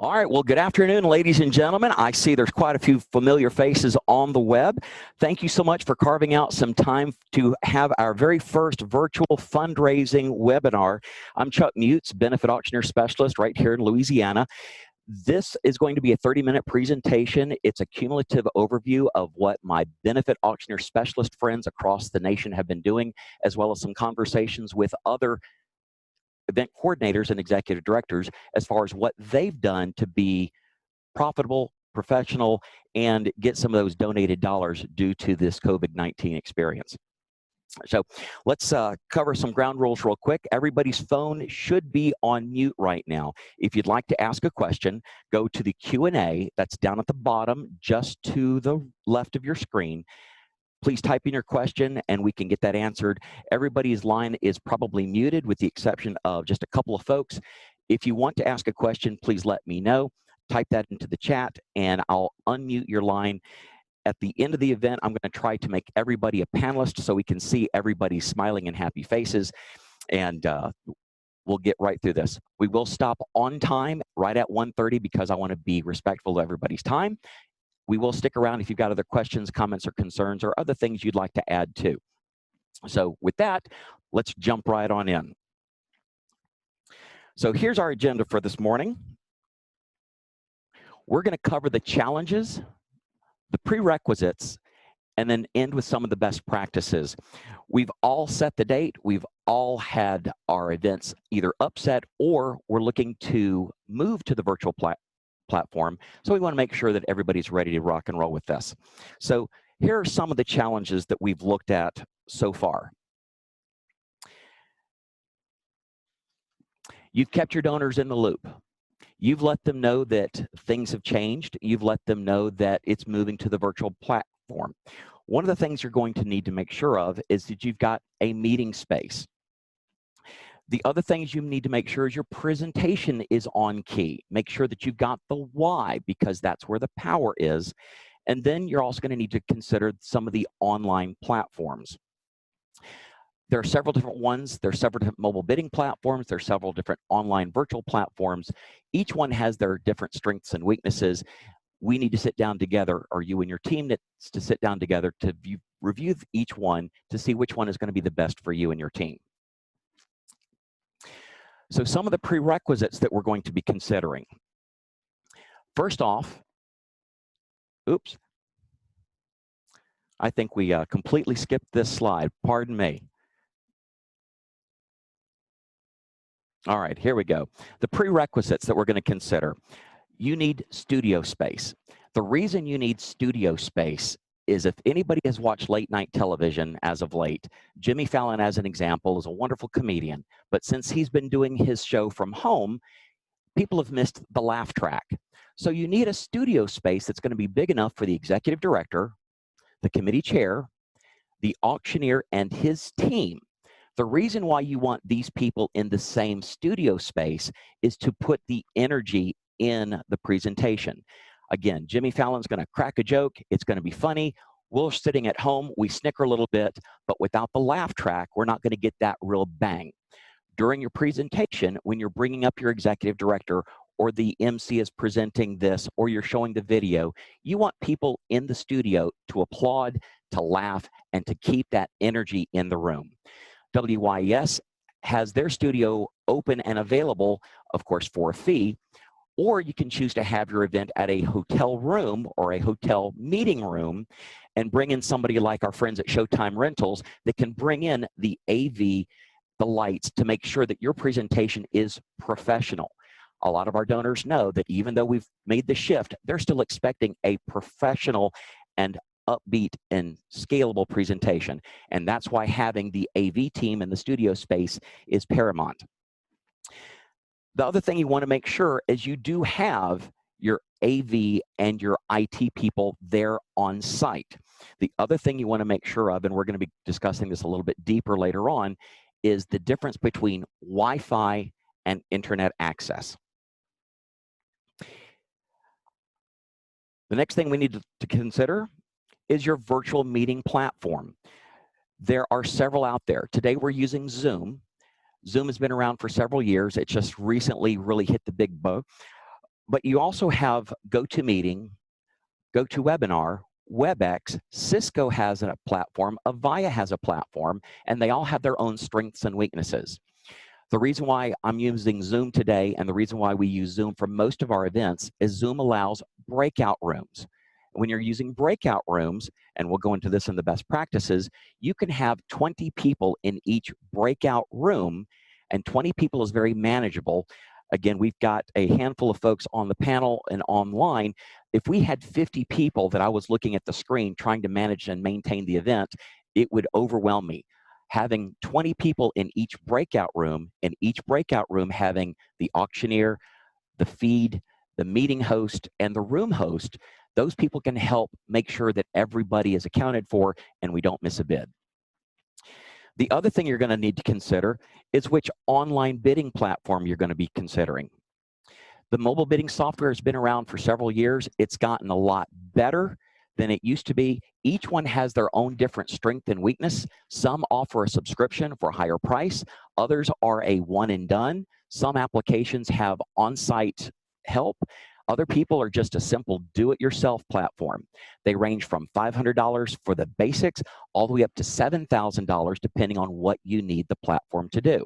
All right, well, good afternoon, ladies and gentlemen. I see there's quite a few familiar faces on the web. Thank you so much for carving out some time to have our very first virtual fundraising webinar. I'm Chuck Mutz, Benefit Auctioneer Specialist right here in Louisiana. This is going to be a 30-minute presentation. It's a cumulative overview of what my benefit auctioneer specialist friends across the nation have been doing, as well as some conversations with other event coordinators and executive directors as far as what they've done to be profitable, professional, and get some of those donated dollars due to this COVID-19 experience. So let's cover some ground rules real quick. Everybody's phone should be on mute right now. If you'd like to ask a question, go to the Q&A that's down at the bottom, just to the left of your screen. Please type in your question and we can get that answered. Everybody's line is probably muted with the exception of just a couple of folks. If you want to ask a question, please let me know. Type that into the chat and I'll unmute your line. At the end of the event, I'm going to try to make everybody a panelist so we can see everybody's smiling and happy faces, and we'll get right through this. We will stop on time right at 1:30 because I want to be respectful of everybody's time. We will stick around if you've got other questions, comments, or concerns, or other things you'd like to add too. So with that, let's jump right on in. So here's our agenda for this morning. We're going to cover the challenges, the prerequisites, and then end with some of the best practices. We've all set the date. We've all had our events either upset or we're looking to move to the virtual platform. So we want to make sure that everybody's ready to rock and roll with this. So here are some of the challenges that we've looked at so far. You've kept your donors in the loop. You've let them know that things have changed. You've let them know that it's moving to the virtual platform. One of the things you're going to need to make sure of is that you've got a meeting space. The other things you need to make sure is your presentation is on key. Make sure that you've got the why, because that's where the power is. And then you're also going to need to consider some of the online platforms. There are several different ones. There are several different mobile bidding platforms. There are several different online virtual platforms. Each one has their different strengths and weaknesses. We need to sit down together, or you and your team needs to sit down together to review each one to see which one is going to be the best for you and your team. So some of the prerequisites that we're going to be considering. First off, oops, I think we completely skipped this slide. Pardon me. All right, here we go. The prerequisites that we're going to consider. You need studio space. The reason you need studio space is if anybody has watched late night television as of late, Jimmy Fallon, as an example, is a wonderful comedian. But since he's been doing his show from home, people have missed the laugh track. So you need a studio space that's going to be big enough for the executive director, the committee chair, the auctioneer, and his team. The reason why you want these people in the same studio space is to put the energy in the presentation. Again, Jimmy Fallon's going to crack a joke. It's going to be funny. We're sitting at home. We snicker a little bit, but without the laugh track, we're not going to get that real bang. During your presentation, when you're bringing up your executive director or the MC is presenting this or you're showing the video, you want people in the studio to applaud, to laugh, and to keep that energy in the room. WYS has their studio open and available, of course, for a fee, or you can choose to have your event at a hotel room or a hotel meeting room and bring in somebody like our friends at Showtime Rentals that can bring in the AV, the lights, to make sure that your presentation is professional. A lot of our donors know that even though we've made the shift, they're still expecting a professional and upbeat and scalable presentation. And that's why having the AV team in the studio space is paramount. The other thing you want to make sure is you do have your AV and your IT people there on site. The other thing you want to make sure of, and we're going to be discussing this a little bit deeper later on, is the difference between Wi-Fi and internet access. The next thing we need to consider is your virtual meeting platform. There are several out there. Today we're using Zoom. Zoom has been around for several years. It just recently really hit the big boat. But you also have GoToMeeting, GoToWebinar, WebEx, Cisco has a platform, Avaya has a platform, and they all have their own strengths and weaknesses. The reason why I'm using Zoom today and the reason why we use Zoom for most of our events is Zoom allows breakout rooms. When you're using breakout rooms, and we'll go into this in the best practices, you can have 20 people in each breakout room, and 20 people is very manageable. Again, we've got a handful of folks on the panel and online. If we had 50 people that I was looking at the screen trying to manage and maintain the event, it would overwhelm me. Having 20 people in each breakout room, and each breakout room having the auctioneer, the feed, the meeting host, and the room host, those people can help make sure that everybody is accounted for and we don't miss a bid. The other thing you're going to need to consider is which online bidding platform you're going to be considering. The mobile bidding software has been around for several years. It's gotten a lot better than it used to be. Each one has their own different strength and weakness. Some offer a subscription for a higher price. Others are a one and done. Some applications have on-site help. Other people are just a simple do-it-yourself platform. They range from $500 for the basics all the way up to $7,000 depending on what you need the platform to do.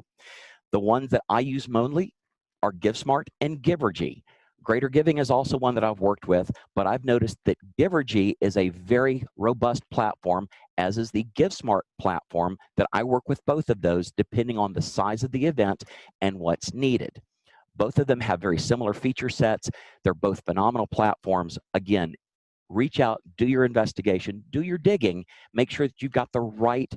The ones that I use mainly are GiveSmart and Givergy. Greater Giving is also one that I've worked with, but I've noticed that Givergy is a very robust platform, as is the GiveSmart platform, that I work with both of those depending on the size of the event and what's needed. Both of them have very similar feature sets. They're both phenomenal platforms. Again, reach out, do your investigation, do your digging, make sure that you've got the right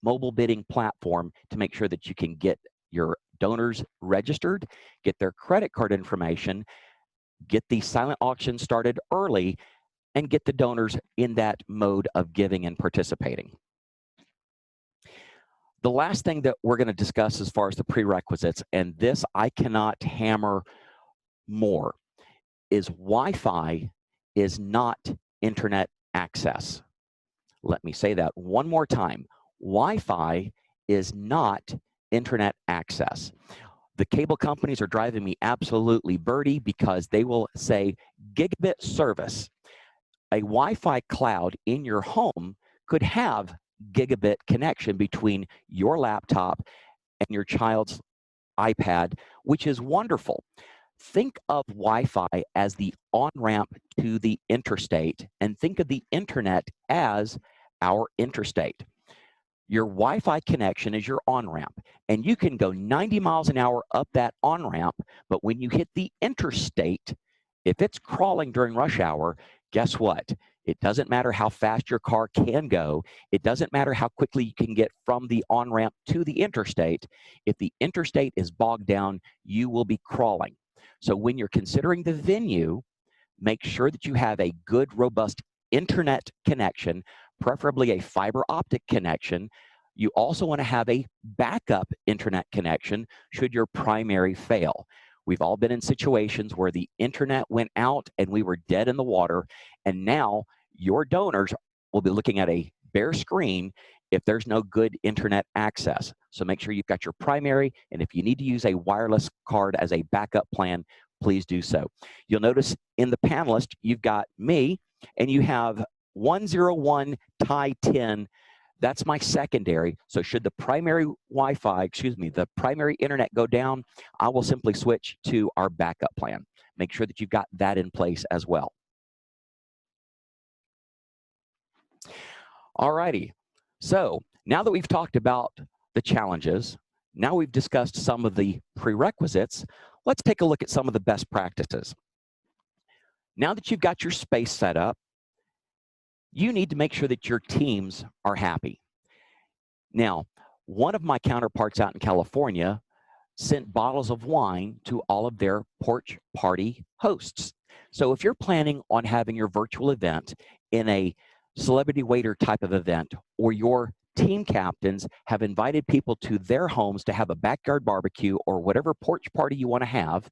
mobile bidding platform to make sure that you can get your donors registered, get their credit card information, get the silent auction started early, and get the donors in that mode of giving and participating. The last thing that we're going to discuss as far as the prerequisites, and this I cannot hammer more, is Wi-Fi is not internet access. Let me say that one more time. Wi-Fi is not internet access. The cable companies are driving me absolutely birdie because they will say gigabit service. A Wi-Fi cloud in your home could have gigabit connection between your laptop and your child's iPad, which is wonderful. Think of Wi-Fi as the on-ramp to the interstate, and think of the internet as our interstate. Your Wi-Fi connection is your on-ramp, and you can go 90 miles an hour up that on-ramp, but when you hit the interstate, if it's crawling during rush hour, guess what? It doesn't matter how fast your car can go. It doesn't matter how quickly you can get from the on-ramp to the interstate. If the interstate is bogged down, you will be crawling. So when you're considering the venue, make sure that you have a good, robust internet connection, preferably a fiber optic connection. You also want to have a backup internet connection should your primary fail. We've all been in situations where the internet went out and we were dead in the water, and now your donors will be looking at a bare screen if there's no good internet access. So make sure you've got your primary, and if you need to use a wireless card as a backup plan, please do so. You'll notice in the panelist, you've got me, and you have 101 tie 10. That's my secondary. So should the primary Wi-Fi, the primary internet go down, I will simply switch to our backup plan. Make sure that you've got that in place as well. All righty. So now that we've talked about the challenges, now we've discussed some of the prerequisites, let's take a look at some of the best practices. Now that you've got your space set up, you need to make sure that your teams are happy. Now, one of my counterparts out in California sent bottles of wine to all of their porch party hosts. So if you're planning on having your virtual event in a celebrity waiter type of event, or your team captains have invited people to their homes to have a backyard barbecue or whatever porch party you want to have,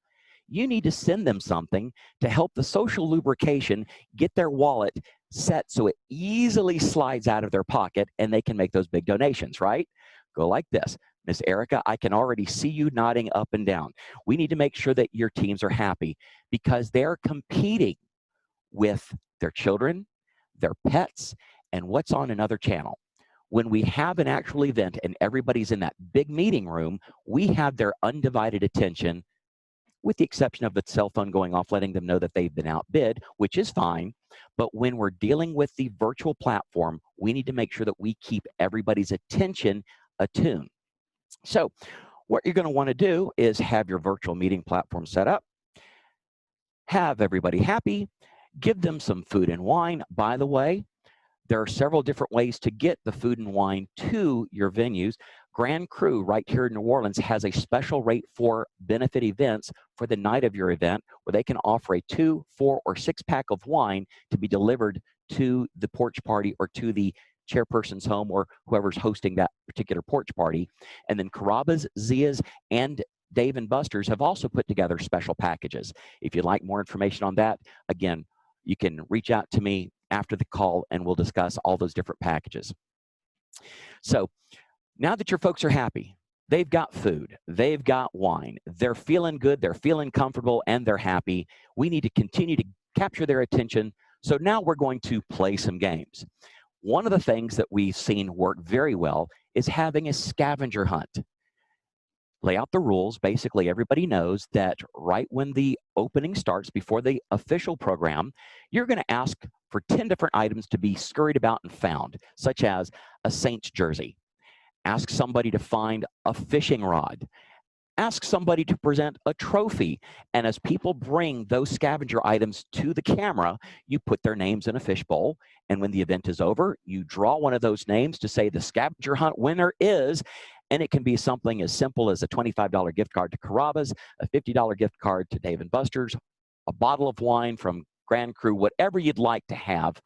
you need to send them something to help the social lubrication get their wallet set so it easily slides out of their pocket and they can make those big donations, right? Go like this. Miss Erica, I can already see you nodding up and down. We need to make sure that your teams are happy because they're competing with their children, their pets, and what's on another channel. When we have an actual event and everybody's in that big meeting room, we have their undivided attention, with the exception of the cell phone going off, letting them know that they've been outbid, which is fine. But when we're dealing with the virtual platform, we need to make sure that we keep everybody's attention attuned. So what you're going to want to do is have your virtual meeting platform set up, have everybody happy, give them some food and wine. By the way, there are several different ways to get the food and wine to your venues. Grand Cru right here in New Orleans has a special rate for benefit events for the night of your event, where they can offer a 2, 4, or 6-pack of wine to be delivered to the porch party or to the chairperson's home or whoever's hosting that particular porch party. And then Carrabba's, Zia's, and Dave & Buster's have also put together special packages. If you'd like more information on that, again, you can reach out to me after the call and we'll discuss all those different packages. So now that your folks are happy, they've got food, they've got wine, they're feeling good, they're feeling comfortable, and they're happy, we need to continue to capture their attention. So now we're going to play some games. One of the things that we've seen work very well is having a scavenger hunt. Lay out the rules. Basically, everybody knows that right when the opening starts, before the official program, you're going to ask for 10 different items to be scurried about and found, such as a Saints jersey. Ask somebody to find a fishing rod. Ask somebody to present a trophy. And as people bring those scavenger items to the camera, you put their names in a fishbowl. And when the event is over, you draw one of those names to say the scavenger hunt winner is. And it can be something as simple as a $25 gift card to Carrabba's, a $50 gift card to Dave & Buster's, a bottle of wine from Grand Cru, whatever you'd like to have.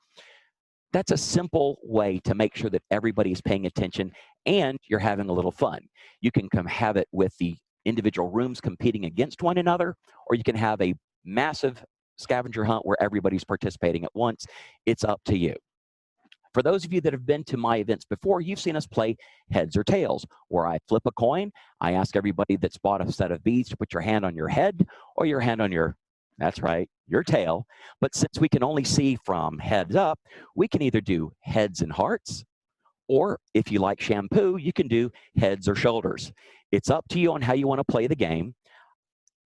That's a simple way to make sure that everybody's paying attention and you're having a little fun. You can come have it with the individual rooms competing against one another, or you can have a massive scavenger hunt where everybody's participating at once. It's up to you. For those of you that have been to my events before, you've seen us play heads or tails, where I flip a coin. I ask everybody that's bought a set of beads to put your hand on your head or your hand on your, that's right, your tail. But since we can only see from heads up, we can either do heads and hearts, or if you like shampoo, you can do heads or shoulders. It's up to you on how you want to play the game.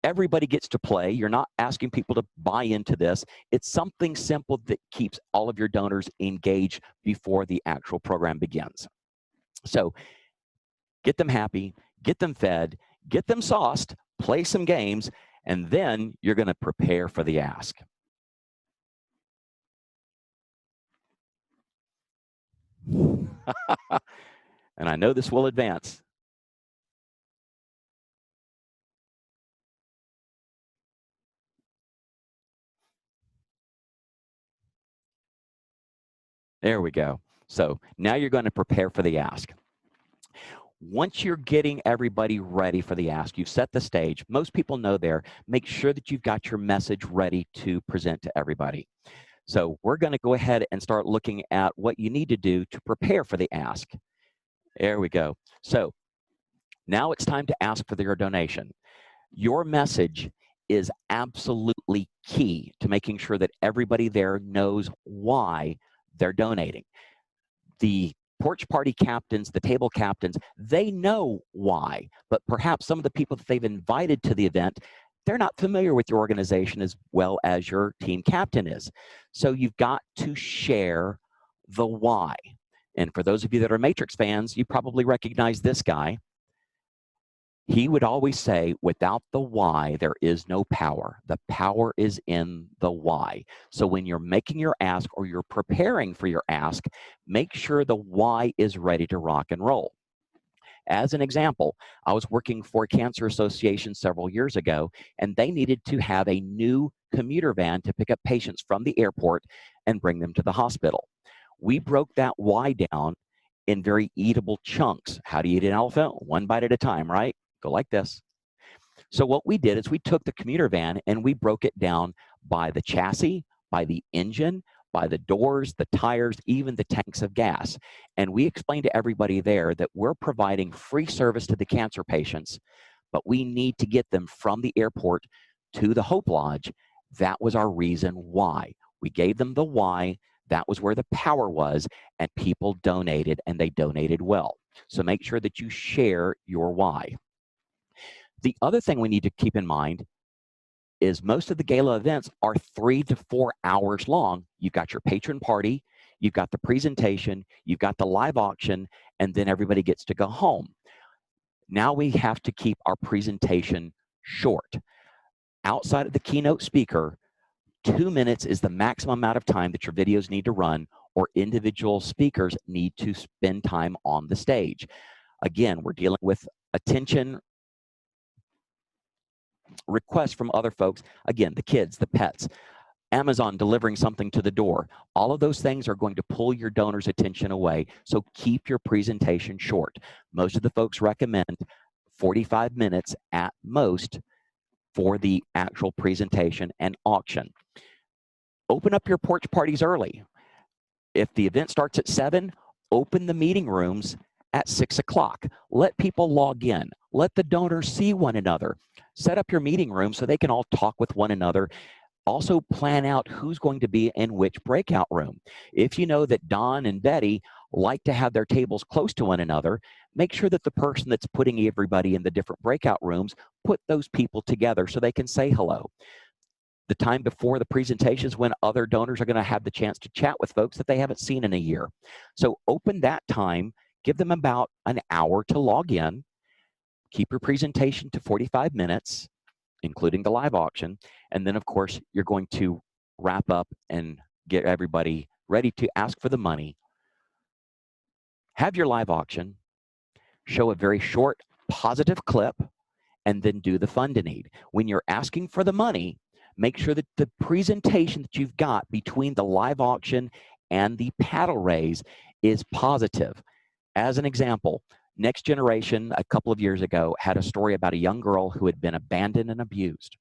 Everybody gets to play. You're not asking people to buy into this. It's something simple that keeps all of your donors engaged before the actual program begins. So get them happy, get them fed, get them sauced, play some games, and then you're going to prepare for the ask. And I know this will advance. There we go. So now you're going to prepare for the ask. Once you're getting everybody ready for the ask, you've set the stage. Most people know there. Make sure that you've got your message ready to present to everybody. So we're going to go ahead and start looking at what you need to do to prepare for the ask. There we go. So now it's time to ask for your donation. Your message is absolutely key to making sure that everybody there knows why they're donating. The porch party captains, the table captains, they know why, but perhaps some of the people that they've invited to the event, they're not familiar with your organization as well as your team captain is. So you've got to share the why. And for those of you that are Matrix fans, you probably recognize this guy. He would always say, without the why, there is no power. The power is in the why. So when you're making your ask or you're preparing for your ask, make sure the why is ready to rock and roll. As an example, I was working for a cancer association several years ago, and they needed to have a new commuter van to pick up patients from the airport and bring them to the hospital. We broke that why down in very eatable chunks. How do you eat an elephant? One bite at a time, right? Go like this. So what we did is we took the commuter van and we broke it down by the chassis, by the engine, by the doors, the tires, even the tanks of gas. And we explained to everybody there that we're providing free service to the cancer patients, but we need to get them from the airport to the Hope Lodge. That was our reason why. We gave them the why. That was where the power was, and people donated, and they donated well. So make sure that you share your why. The other thing we need to keep in mind is most of the gala events are 3 to 4 hours long. You've got your patron party, you've got the presentation, you've got the live auction, and then everybody gets to go home. Now we have to keep our presentation short. Outside of the keynote speaker, 2 minutes is the maximum amount of time that your videos need to run, or individual speakers need to spend time on the stage. Again, we're dealing with attention requests from other folks. Again, the kids, the pets, Amazon delivering something to the door. All of those things are going to pull your donors' attention away. So keep your presentation short. Most of the folks recommend 45 minutes at most for the actual presentation and auction. Open up your porch parties early. If the event starts at 7, open the meeting rooms at 6 o'clock. Let people log in. Let the donors see one another. Set up your meeting room so they can all talk with one another. Also plan out who's going to be in which breakout room. If you know that Don and Betty like to have their tables close to one another, make sure that the person that's putting everybody in the different breakout rooms put those people together so they can say hello. The time before the presentation is when other donors are going to have the chance to chat with folks that they haven't seen in a year. So open that time, give them about an hour to log in, keep your presentation to 45 minutes, including the live auction, and then of course you're going to wrap up and get everybody ready to ask for the money. Have your live auction, show a very short positive clip, and then do the fund a need. When you're asking for the money, make sure that the presentation that you've got between the live auction and the paddle raise is positive. As an example, Next Generation, a couple of years ago, had a story about a young girl who had been abandoned and abused.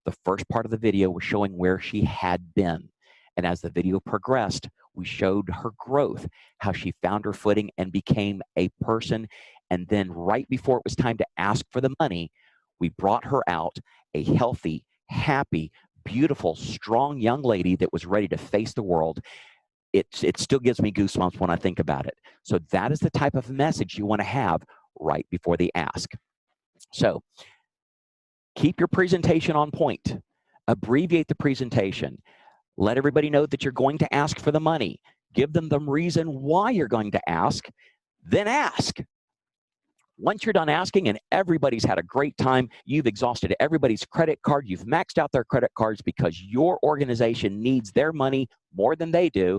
The first part of the video was showing where she had been. And as the video progressed, we showed her growth, how she found her footing and became a person. And then right before it was time to ask for the money, we brought her out a healthy, happy, beautiful, strong young lady that was ready to face the world. It still gives me goosebumps when I think about it. So that is the type of message you want to have right before the ask. So keep your presentation on point. Abbreviate the presentation. Let everybody know that you're going to ask for the money. Give them the reason why you're going to ask, then ask. Once you're done asking and everybody's had a great time, you've exhausted everybody's credit card, you've maxed out their credit cards because your organization needs their money more than they do,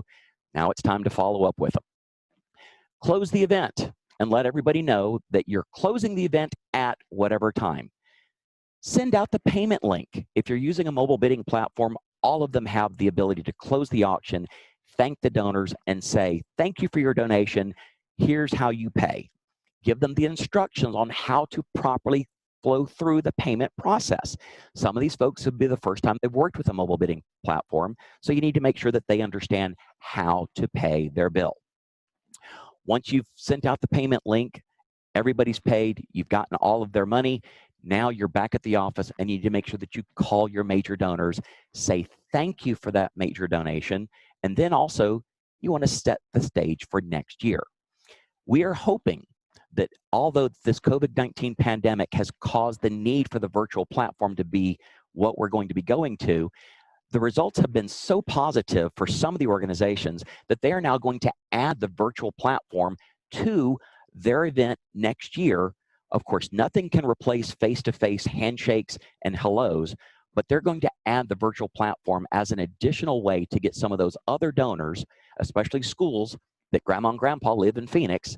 now it's time to follow up with them. Close the event and let everybody know that you're closing the event at whatever time. Send out the payment link. If you're using a mobile bidding platform, all of them have the ability to close the auction, thank the donors, and say, thank you for your donation. Here's how you pay. Give them the instructions on how to properly flow through the payment process. Some of these folks would be the first time they've worked with a mobile bidding platform, so you need to make sure that they understand how to pay their bill. Once you've sent out the payment link, everybody's paid, you've gotten all of their money, now you're back at the office and you need to make sure that you call your major donors, say thank you for that major donation, and then also you want to set the stage for next year. We are hoping that although this COVID-19 pandemic has caused the need for the virtual platform to be what we're going to be going to, the results have been so positive for some of the organizations that they are now going to add the virtual platform to their event next year. Of course, nothing can replace face-to-face handshakes and hellos, but they're going to add the virtual platform as an additional way to get some of those other donors, especially schools that grandma and grandpa live in Phoenix.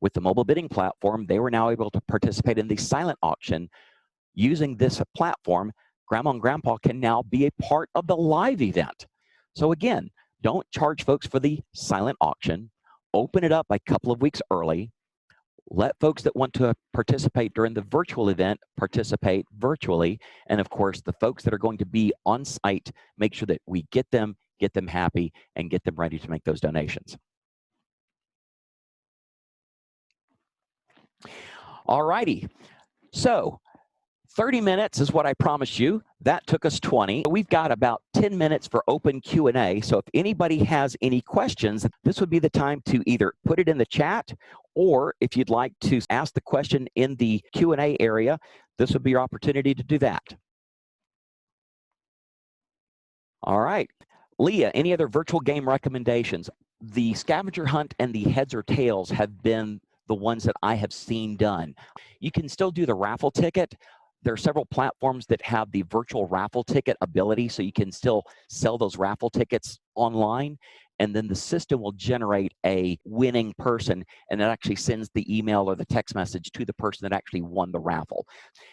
With the mobile bidding platform, they were now able to participate in the silent auction. Using this platform, grandma and grandpa can now be a part of the live event. So again, don't charge folks for the silent auction. Open it up a couple of weeks early. Let folks that want to participate during the virtual event participate virtually. And of course, the folks that are going to be on site, make sure that we get them get them happy, and get them ready to make those donations. All righty. So 30 minutes is what I promised you. That took us 20. We've got about 10 minutes for open Q&A. So if anybody has any questions, this would be the time to either put it in the chat, or if you'd like to ask the question in the Q&A area, this would be your opportunity to do that. All right. Leah, any other virtual game recommendations? The scavenger hunt and the heads or tails have been the ones that I have seen done. You can still do the raffle ticket. There are several platforms that have the virtual raffle ticket ability, so you can still sell those raffle tickets online, and then the system will generate a winning person, and it actually sends the email or the text message to the person that actually won the raffle.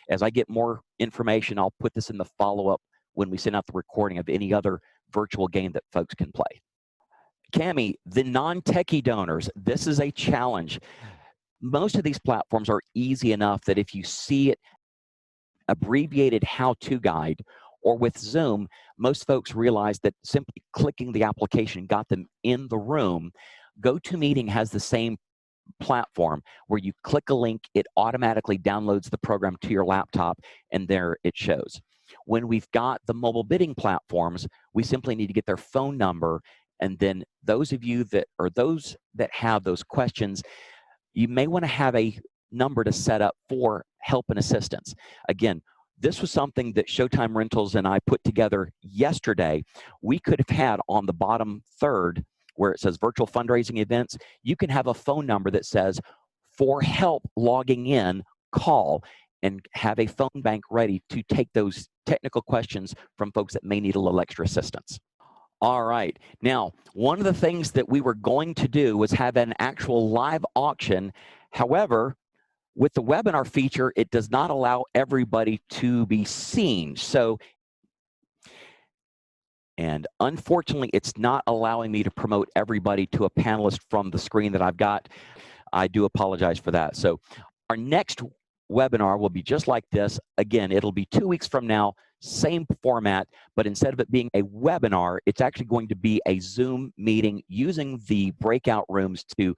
As I get more information, I'll put this in the follow-up when we send out the recording of any other virtual game that folks can play. Cami, the non-techie donors, this is a challenge. Most of these platforms are easy enough that if you see it, abbreviated how-to guide, or with Zoom, most folks realize that simply clicking the application got them in the room. GoToMeeting has the same platform where you click a link, it automatically downloads the program to your laptop, and there it shows. When we've got the mobile bidding platforms, we simply need to get their phone number, and then those of you that, or those that have those questions, you may want to have a number to set up for help and assistance. Again, this was something that Showtime Rentals and I put together yesterday. We could have had on the bottom third where it says virtual fundraising events, you can have a phone number that says, for help logging in, call, and have a phone bank ready to take those technical questions from folks that may need a little extra assistance. All right. Now, one of the things that we were going to do was have an actual live auction. However, with the webinar feature, it does not allow everybody to be seen. So, and unfortunately, it's not allowing me to promote everybody to a panelist from the screen that I've got. I do apologize for that. So our next webinar will be just like this. Again, it'll be 2 weeks from now, same format, but instead of it being a webinar, it's actually going to be a Zoom meeting using the breakout rooms to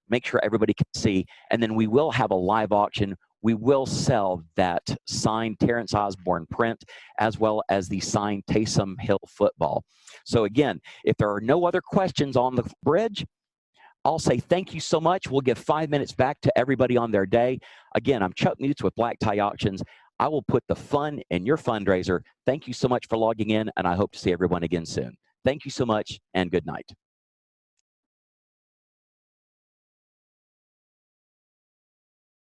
make sure everybody can see. And then we will have a live auction. We will sell that signed Terrence Osborne print, as well as the signed Taysom Hill football. So again, if there are no other questions on the bridge, I'll say thank you so much. We'll give 5 minutes back to everybody on their day. Again, I'm Chuck Mutz with Black Tie Auctions. I will put the fun in your fundraiser. Thank you so much for logging in, and I hope to see everyone again soon. Thank you so much, and good night.